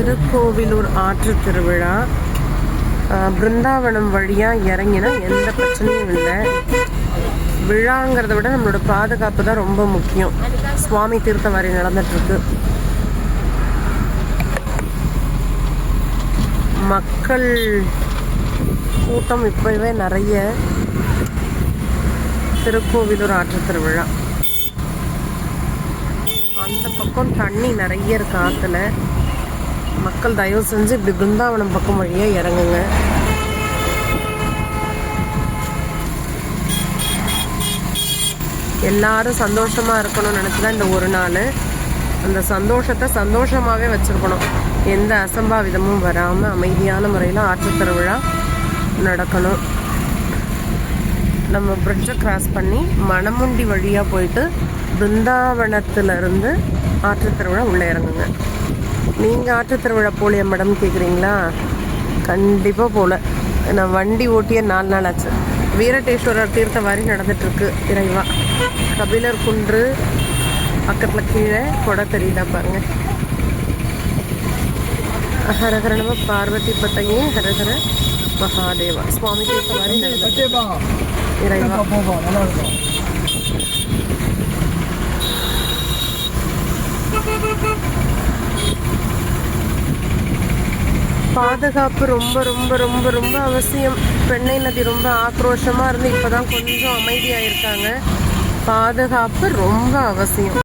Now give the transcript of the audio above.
திருக்கோவிலூர் ஆற்று திருவிழா. பிருந்தாவனம் வழியாக இறங்கினா எந்த பிரச்சனையும் இல்லை. விழாங்கிறத விட நம்மளோட பாதுகாப்பு தான் ரொம்ப முக்கியம். சுவாமி தீர்த்தவாரி நடந்துட்டுருக்கு. மக்கள் கூட்டம் இப்போவே நிறைய. திருக்கோவிலூர் ஆற்று திருவிழா. அந்த பக்கம் தண்ணி நிறைய இருக்கு ஆற்றுல. மக்கள் தயவு செஞ்சு இப்படி பிருந்தாவனம் பக்கம் வழியாக இறங்குங்க. எல்லாரும் சந்தோஷமாக இருக்கணும்னு நினச்சி தான் இந்த ஒரு நாள். அந்த சந்தோஷத்தை சந்தோஷமாகவே வச்சுருக்கணும். எந்த அசம்பாவிதமும் வராமல் அமைதியான முறையில் ஆற்று திருவிழா நடக்கணும். நம்ம பிரிட்ஜை கிராஸ் பண்ணி மணமுண்டி வழியாக போயிட்டு பிருந்தாவனத்திலிருந்து ஆற்று திருவிழா உள்ளே இறங்குங்க. நீங்கள் ஆற்று திருவிழா போலியா மேடம் கேட்குறீங்களா? கண்டிப்பாக போகல. நான் வண்டி ஓட்டிய 4 நாள் ஆச்சு. வீரட்டேஸ்வரர் தீர்த்தவாரி நடந்துட்டுருக்கு. இறைவா, கபிலர் குன்று பக்கத்தில் கீழே கொடை தெரியுதா பாருங்க. ஹரஹர நம பார்வதி பத்தையே ஹரஹர மகாதேவா. சுவாமி தீர்த்தவாரி நடந்துட்டு இறைவா. பாதுகாப்பு ரொம்ப ரொம்ப ரொம்ப ரொம்ப அவசியம். பெண்ணை நதி ரொம்ப ஆக்ரோஷமாக இருந்து இப்போ தான் கொஞ்சம் அமைதியாக இருக்காங்க. பாதுகாப்பு ரொம்ப அவசியம்.